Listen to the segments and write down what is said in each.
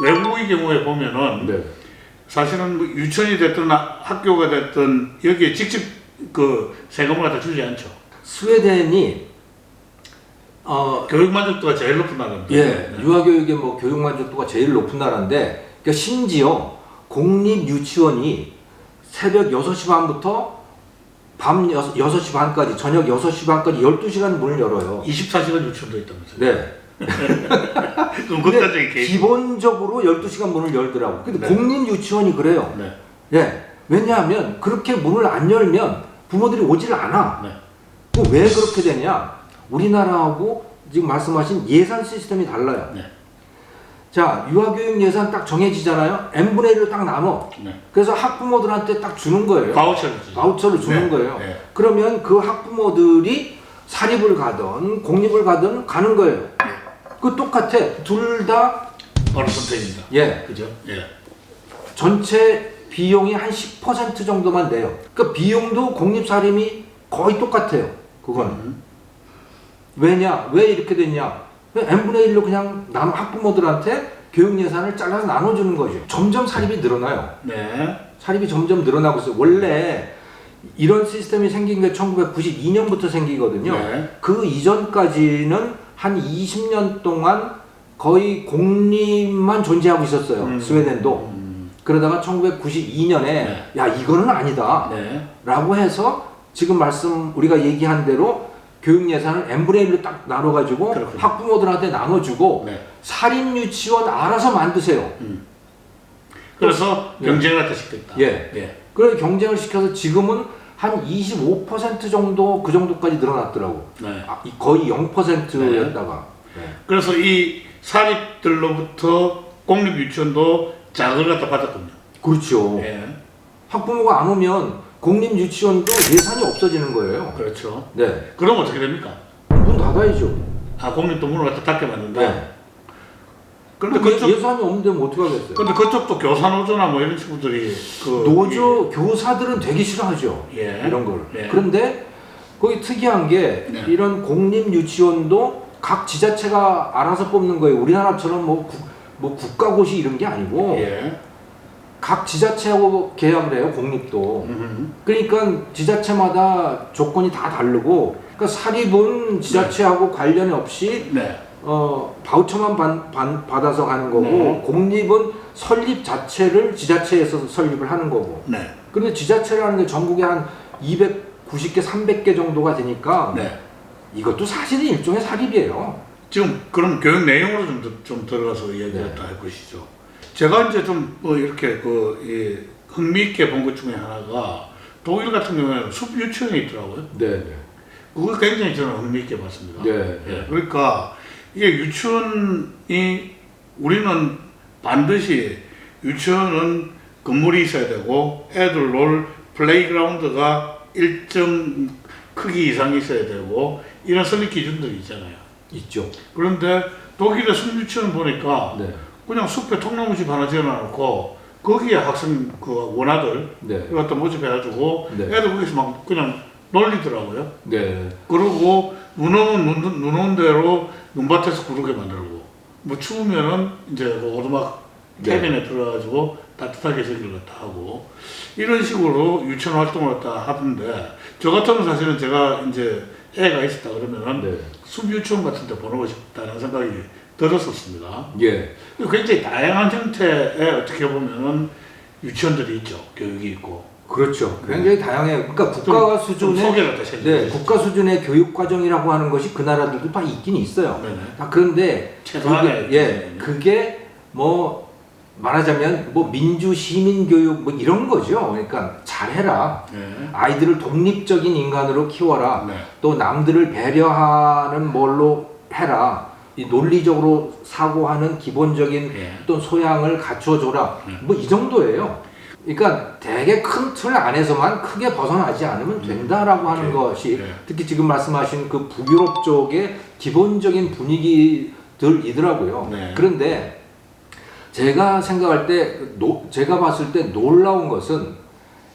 외국의 경우에 보면은 네. 사실은 뭐 유치원이 됐든 학교가 됐든 여기에 직접 그 세금을 갖다 주지 않죠. 스웨덴이 교육 만족도가 제일 높은 나라입니다. 예, 네. 유아교육의 뭐 교육 만족도가 제일 높은 나라인데, 그러니까 심지어 공립 유치원이 새벽 6시 반부터 밤 6시 반까지, 저녁 6시 반까지 12시간 문을 열어요. 24시간 유치원도 있다면서요. 네. 그럼 근데 그까지 계획. 기본적으로 12시간 문을 열더라고. 근데 네. 공립 유치원이 그래요. 네. 예. 왜냐하면 그렇게 문을 안 열면 부모들이 오질 않아. 네. 그 왜 그렇게 되냐? 우리나라하고 지금 말씀하신 예산 시스템이 달라요. 네. 자, 유아교육 예산 딱 정해지잖아요. n분의 1로 딱 나눠. 네. 그래서 학부모들한테 딱 주는 거예요. 바우처를 주죠. 바우처를 주는 네. 거예요. 네. 그러면 그 학부모들이 사립을 가든 공립을 가든 가는 거예요. 그 똑같아. 둘 다 바로 선택입니다. 예. 그죠? 예. 전체 비용이 한 10% 정도만 내요. 그러니까 비용도 공립 사립이 거의 똑같아요. 그거는. 왜냐? 왜 이렇게 됐냐? n분의 1로 그냥 학부모들한테 교육 예산을 잘라서 나눠주는 거죠. 점점 사립이 늘어나요. 네. 사립이 점점 늘어나고 있어요. 원래 이런 시스템이 생긴 게 1992년부터 생기거든요. 네. 그 이전까지는 한 20년 동안 거의 공립만 존재하고 있었어요. 스웨덴도. 그러다가 1992년에 네. 야, 이거는 아니다 네. 라고 해서 지금 우리가 얘기한 대로 교육 예산을 n분의 1로 딱 나눠가지고 그렇군요. 학부모들한테 나눠주고 네. 사립 유치원 알아서 만드세요. 그래서 네. 경쟁을 갖다 시켰다. 예. 예. 그래서 경쟁을 시켜서 지금은 한 25% 정도 그 정도까지 늘어났더라고. 네. 거의 0%였다가. 네. 그래서 이 사립들로부터 공립 유치원도 자극을 갖다 받았군요. 그렇죠. 예. 학부모가 안 오면 공립 유치원도 예산이 없어지는 거예요. 그렇죠. 네. 그럼 어떻게 됩니까? 문 닫아야죠. 아, 공립도 문을 갖다 닫게 만든다. 네. 그런데 근데 그쪽, 예산이 없는데 뭐 어떻게 하겠어요? 근데 그쪽도 교사노조나 뭐 이런 친구들이 노조 교사들은 되게 싫어하죠. 예. 이런 걸. 예. 그런데 거기 특이한 게 네. 이런 공립 유치원도 각 지자체가 알아서 뽑는 거예요. 우리나라처럼 뭐 국가고시 이런 게 아니고 예. 각 지자체하고 계약을 해요. 공립도. 그러니까 지자체마다 조건이 다 다르고, 그러니까 사립은 지자체하고 관련이 없이 네. 바우처만 받아서 가는 거고, 네. 공립은 설립 자체를 지자체에서 설립을 하는 거고. 네. 근데 지자체라는 게 전국에 한 290개, 300개 정도가 되니까 네. 이것도 사실은 일종의 사립이에요. 지금 그럼 교육 내용으로 좀 들어가서 이야기를 네. 다 해보시죠. 제가 이제 좀 이렇게 흥미있게 본 것 중에 하나가 독일 같은 경우에는 숲 유치원이 있더라고요. 네. 그거 굉장히 저는 흥미있게 봤습니다. 네. 예, 그러니까 이게 유치원이 우리는 반드시 유치원은 건물이 있어야 되고 애들 놀 플레이그라운드가 일정 크기 이상 있어야 되고 이런 설립 기준들이 있잖아요. 있죠. 그런데 독일의 숲 유치원 보니까 네. 그냥 숲에 통나무집 하나 지어놓고 거기에 학생 원아들 네. 이것도 모집해가지고 네. 애들 거기서 막 그냥 놀리더라고요. 네. 그러고 눈 오는 대로 눈밭에서 구르게 만들고 뭐 추우면은 이제 그 오두막 네. 캐빈에 들어가지고 따뜻하게 저기를 갖다 하고 이런 식으로 유치원 활동을 갖다 하던데 저 같으면 사실은 제가 이제 애가 있었다 그러면은 네. 숲 유치원 같은 데 보내고 싶다는 생각이 들었었습니다. 예. 굉장히 다양한 형태의 어떻게 보면은 유치원들이 있죠. 교육이 있고. 그렇죠. 굉장히 다양해요. 그러니까 국가 좀 수준의 소개를 다시 해주세요. 네, 국가 수준의 교육 과정이라고 하는 것이 그 나라들도 다 있긴 있어요. 네네. 그런데 최소한의 그게 뭐 말하자면 뭐 민주 시민 교육 뭐 이런 거죠. 그러니까 잘해라. 네. 아이들을 독립적인 인간으로 키워라. 네. 또 남들을 배려하는 뭘로 해라. 이 논리적으로 사고하는 기본적인 네. 어떤 소양을 갖춰줘라. 뭐 이 정도예요. 그러니까 되게 큰 틀 안에서만 크게 벗어나지 않으면 된다라고 하는 것이 네. 특히 지금 말씀하신 그 북유럽 쪽의 기본적인 분위기들이더라고요. 네. 그런데 제가 생각할 때, 제가 봤을 때 놀라운 것은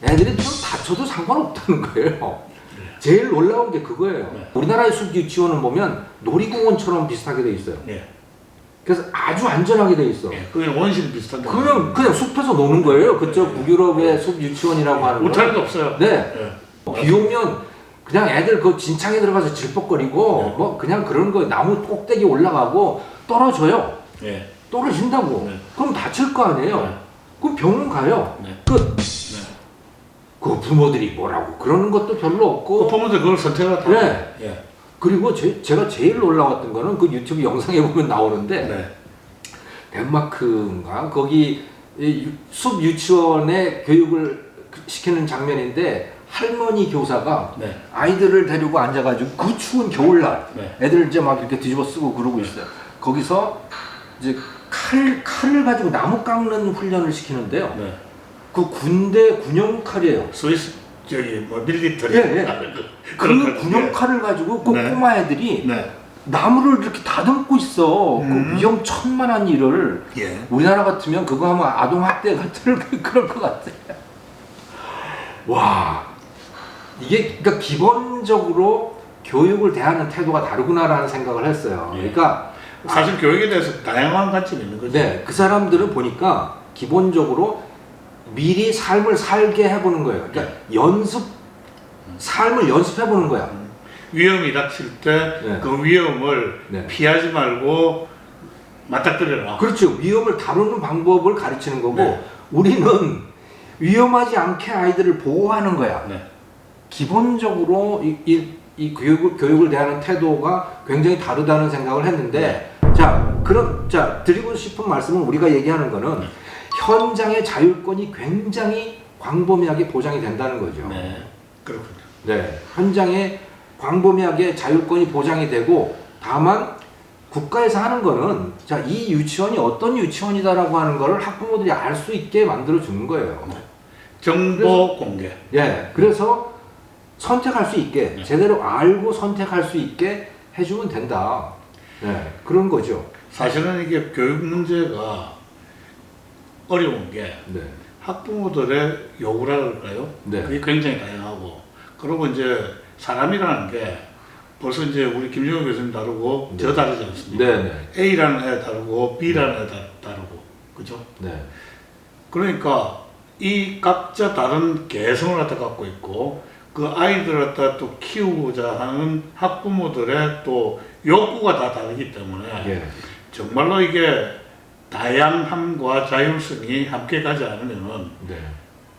애들이 좀 다쳐도 상관없다는 거예요. 제일 놀라운 게 그거예요. 네. 우리나라의 숲 유치원을 보면 놀이공원처럼 비슷하게 돼 있어요. 네. 그래서 아주 안전하게 돼 있어. 예, 그게 원실 비슷한데. 그냥 숲에서 노는 거예요. 그쪽 북유럽의 숲 유치원이라고 하는 거. 울타리도 없어요. 네. 비 오면 그냥 애들 그 진창에 들어가서 질퍽거리고 뭐 그냥 그런 거 나무 꼭대기 올라가고 떨어져요. 예. 떨어진다고. 네. 그럼 다칠 거 아니에요. 네. 그럼 병원 가요. 네. 끝. 네. 그 부모들이 뭐라고 그러는 것도 별로 없고. 부모들 그걸 선택을 네. 예. 그리고 제가 제일 놀라웠던 거는 그 유튜브 영상에 보면 나오는데 네. 덴마크인가 거기 숲 유치원에 교육을 시키는 장면인데 할머니 교사가 네. 아이들을 데리고 앉아가지고 그 추운 겨울날 네. 애들 이제 막 이렇게 뒤집어 쓰고 그러고 있어요. 거기서 이제 칼을 가지고 나무 깎는 훈련을 시키는데요. 네. 그 군대 군용 칼이에요. 스위스 저기 뭐 밀리터리. 예. 그런 그 군용 칼을 가지고 그 네. 꼬마 애들이 네. 나무를 이렇게 다듬고 있어. 그 위험천만한 일을. 예. 우리나라 같으면 그거 하면 아동학대 같은 그럴 것 같아. 와, 이게 그러니까 기본적으로 교육을 대하는 태도가 다르구나라는 생각을 했어요. 예. 그러니까 사실 교육에 대해서 다양한 관점이 있는 거죠. 네, 그 사람들은 보니까 기본적으로 미리 삶을 살게 해보는 거예요. 그러니까 삶을 연습해보는 거야. 위험이 닥칠 때 그 네. 위험을 네. 피하지 말고 맞닥뜨려라. 그렇죠. 위험을 다루는 방법을 가르치는 거고 네. 우리는 위험하지 않게 아이들을 보호하는 거야. 네. 기본적으로 이 교육을 대하는 태도가 굉장히 다르다는 생각을 했는데 자 드리고 싶은 말씀은 우리가 얘기하는 거는 현장의 자율권이 굉장히 광범위하게 보장이 된다는 거죠. 네. 그렇군요. 네, 현장에 광범위하게 자율권이 보장이 되고 다만 국가에서 하는 거는 이 유치원이 어떤 유치원이다라고 하는 거를 학부모들이 알 수 있게 만들어 주는 거예요. 정보 공개. 예, 그래서 선택할 수 있게 제대로 알고 선택할 수 있게 해주면 된다. 네, 그런 거죠. 사실은 이게 교육 문제가 어려운 게 네, 학부모들의 요구라 그럴까요? 네. 그게 굉장히 다양하고 그리고 이제 사람이라는 게 벌써 이제 우리 김정은 교수님 다르고 네. 저 다르지 않습니까? 네, 네, A라는 애 다르고 B라는 애 다르고 그죠? 네, 그러니까 이 각자 다른 개성을 갖다 갖고 있고 그 아이들을 갖다 또 키우고자 하는 학부모들의 또 욕구가 다 다르기 때문에 예, 정말로 이게 다양함과 자율성이 함께 가지 않으면은 네,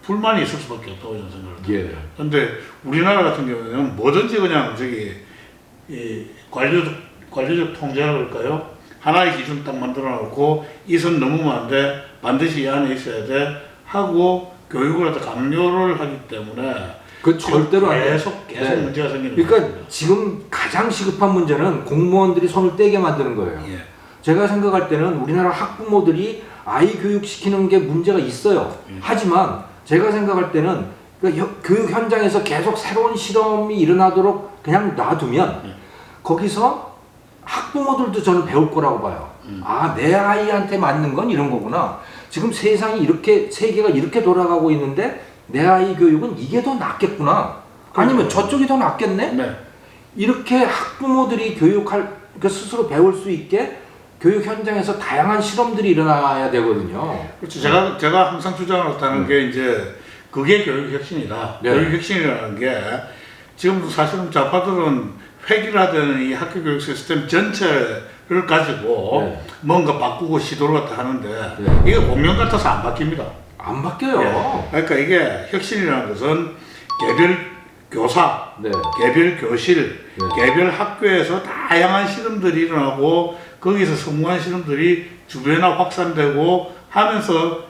불만이 있을 수밖에 없다고 저는 생각을 해요. 예, 근데 우리나라 같은 경우에는 뭐든지 그냥 이 관료적 통제라 그럴까요? 하나의 기준 딱 만들어 놓고 이 선 넘으면 안 돼. 반드시 이 안에 있어야 돼. 하고 교육을 갖다 강요를 하기 때문에 그 절대로 안 돼요. 계속 네. 문제가 생기는 그러니까 거예요. 지금 가장 시급한 문제는 공무원들이 손을 떼게 만드는 거예요. 예. 제가 생각할 때는 우리나라 학부모들이 아이 교육시키는 게 문제가 있어요. 하지만 제가 생각할 때는 교육 현장에서 계속 새로운 실험이 일어나도록 그냥 놔두면 거기서 학부모들도 저는 배울 거라고 봐요. 아, 내 아이한테 맞는 건 이런 거구나. 지금 세상이 이렇게, 세계가 이렇게 돌아가고 있는데 내 아이 교육은 이게 더 낫겠구나. 아니면 저쪽이 더 낫겠네? 네. 이렇게 학부모들이 그러니까 스스로 배울 수 있게 교육 현장에서 다양한 실험들이 일어나야 되거든요. 그렇죠. 제가 항상 주장을 했다는 게 이제 그게 교육 혁신이다. 네. 교육 혁신이라는 게 지금 사실은 좌파들은 획일화되는 이 학교 교육 시스템 전체를 가지고 네. 뭔가 바꾸고 시도를 갖다 하는데 네. 이게 공룡 같아서 안 바뀝니다. 안 바뀌어요. 예. 그러니까 이게 혁신이라는 것은 개별 교사, 네. 개별 교실, 네. 개별 학교에서 다양한 실험들이 일어나고 거기서 성공한 실험들이 주변에 확산되고 하면서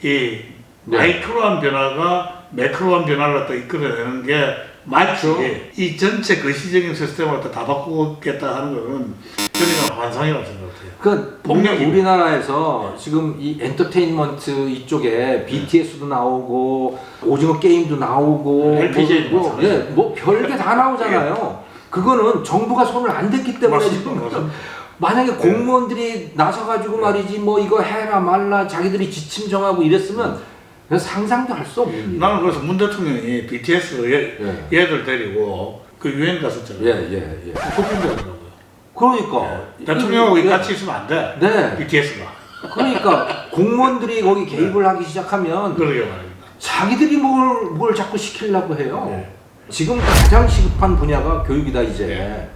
이 네. 마이크로한 변화가 매크로한 변화를 갖다 이끌어내는 게 마치 이 전체 거시적인 시스템을 갖다 다 바꾸겠다 하는 거는 저는 환상이라고 생각해요. 그 폭력이고. 우리나라에서 지금 이 엔터테인먼트 이쪽에 BTS도 나오고 오징어 게임도 나오고 LPG도 뭐, 뭐 별게 다 나오잖아요. 그거는 정부가 손을 안 댔기 때문에 맞습니다. 지금 맞습니다. 만약에 공무원들이 나서가지고 말이지 뭐 이거 해라 말라 자기들이 지침 정하고 이랬으면 상상도 할 수 없는 일. 나는 그래서 문 대통령이 BTS 예. 얘들 데리고 그 유엔 갔었잖아요. 예. 소풍 되더라고요. 그러니까 대통령하고 같이 있으면 안 돼. 네. BTS가. 그러니까 공무원들이 거기 개입을 하기 시작하면 그러게 말입니다. 자기들이 뭘 자꾸 시키려고 해요. 네. 지금 가장 시급한 분야가 교육이다 이제. 네.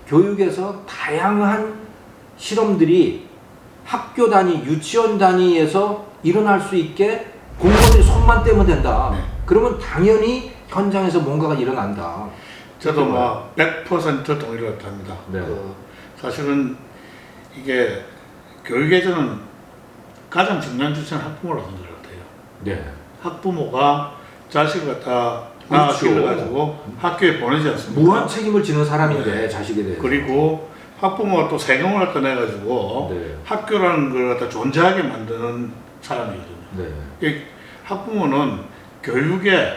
교육에서 다양한 실험들이 학교 단위, 유치원 단위에서 일어날 수 있게 공무원들이 손만 떼면 된다. 네. 그러면 당연히 현장에서 뭔가가 일어난다. 저도 뭐 100% 동의를 합니다. 네. 사실은 이게 교육에 저는 가장 중요한 주체는 학부모라고 생각을 해요. 네. 학부모가 자식을 갖다 낳아 그렇죠. 길러가지고 학교에 보내지 않습니까? 무한 책임을 지는 사람인데 네. 자식에 대해서. 그리고 학부모가 또 세금을 갖다 내가지고 네. 학교라는 걸 갖다 존재하게 만드는 사람이거든요. 네. 이 학부모는 교육의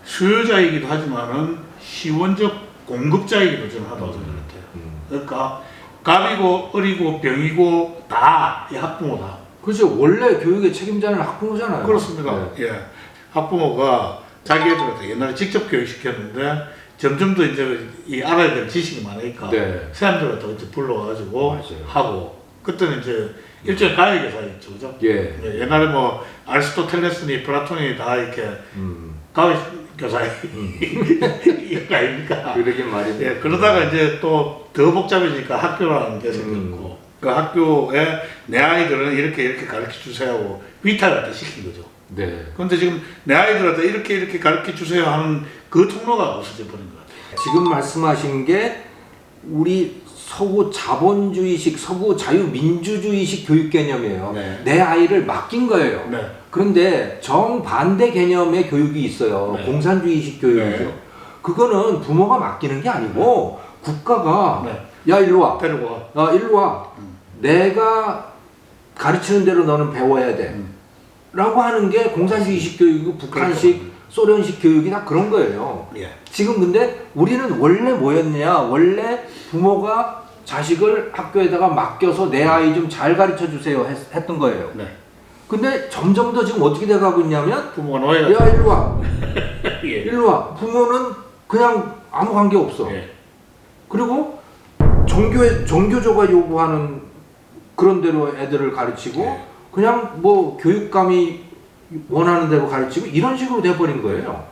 수요자이기도 하지만은 시원적 공급자이기도 저는 하다고 생각해요. 그러니까 갑이고 어리고 병이고 다 이 학부모다. 그렇죠. 원래 교육의 책임자는 학부모잖아요. 그렇습니다. 네. 예, 학부모가 자기 애들한테 옛날에 직접 교육시켰는데 점점 더 이제 이 알아야 될 지식이 많으니까 네. 사람들한테 이제 불러가지고 맞아요. 하고 그때는 이제 일종의 가해 교사였죠, 그죠? 예. 예, 옛날에 뭐 아리스토텔레스니, 플라톤이 다 이렇게 가해 교사의 이거 아닙니까? 그러긴 말입니다. 예, 그러다가 이제 또 더 복잡해지니까 학교라는 게 생겼고 그 학교에 내 아이들은 이렇게 가르쳐 주세요 하고 위탁을 갖다 시킨 거죠. 네. 그런데 지금 내 아이들한테 이렇게 가르쳐 주세요 하는 그 통로가 없어져 버린 것 같아요. 지금 말씀하신 게 우리 서구 자본주의식, 서구 자유민주주의식 교육 개념이에요. 네. 내 아이를 맡긴 거예요. 네. 그런데 정반대 개념의 교육이 있어요. 네. 공산주의식 교육이죠. 네. 그거는 부모가 맡기는 게 아니고 국가가 네. 야 일로 와. 데리고 와. 일로 와. 내가 가르치는 대로 너는 배워야 돼. 라고 하는 게 공산주의식 교육이고 북한식, 그렇죠. 소련식 교육이 다 그런 거예요. 예. 지금 근데 우리는 원래 뭐였냐? 원래 부모가 자식을 학교에다가 맡겨서 내 아이 좀 잘 가르쳐 주세요 했던 거예요. 네. 근데 점점 더 지금 어떻게 돼가고 있냐면 부모가 노예가 야 일로 와. 예. 일로 와. 부모는 그냥 아무 관계 없어. 예. 그리고 종교조가 요구하는 그런 대로 애들을 가르치고 네. 그냥 뭐 교육감이 원하는 대로 가르치고 이런 식으로 돼버린 거예요.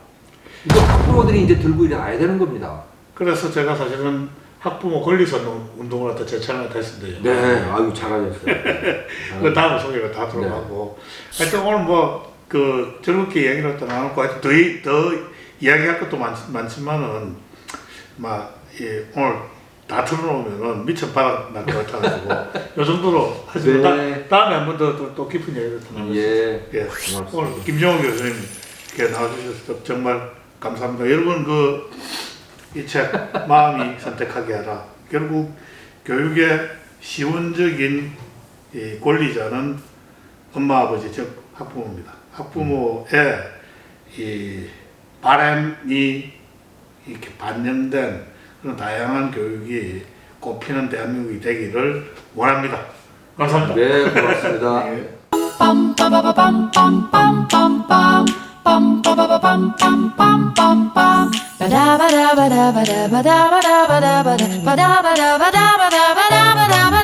이거 학부모들이 이제 들고 일어나야 되는 겁니다. 그래서 제가 사실은 학부모 권리선 운동을 갖다 제창을 했었는데요. 네, 아유 잘하셨어요. 그 다음 소개가 다 들어가고. 하여튼 오늘 뭐 그 즐겁게 얘기를 갖다 나누고 하여튼 더 이야기할 것도 많지만은 막 오늘 다 틀어놓으면은 미쳐 바닥 날 것 같아가지고 요 정도로 하시면 네. 다음에 한 번 더 깊은 얘기를 더 나누겠습니다. 예. 예. 고맙습니다. 오늘 김정호 교수님 이렇게 나와주셔서 정말 감사합니다. 여러분 이 책 마음이 선택하게 하라. 결국 교육의 시원적인 이 권리자는 엄마 아버지 즉 학부모입니다. 학부모의 이 바람이 이렇게 반영된 그런 다양한 교육이 꼽히는 대한민국이 되기를 원합니다. 감사합니다. 네, 고맙습니다. 예. Bum ba ba ba bum bum bum bum bum bum ba ba ba bum bum bum bum bum ba da ba da ba da ba da ba da ba da ba da ba da ba da ba da ba da ba da ba da ba da ba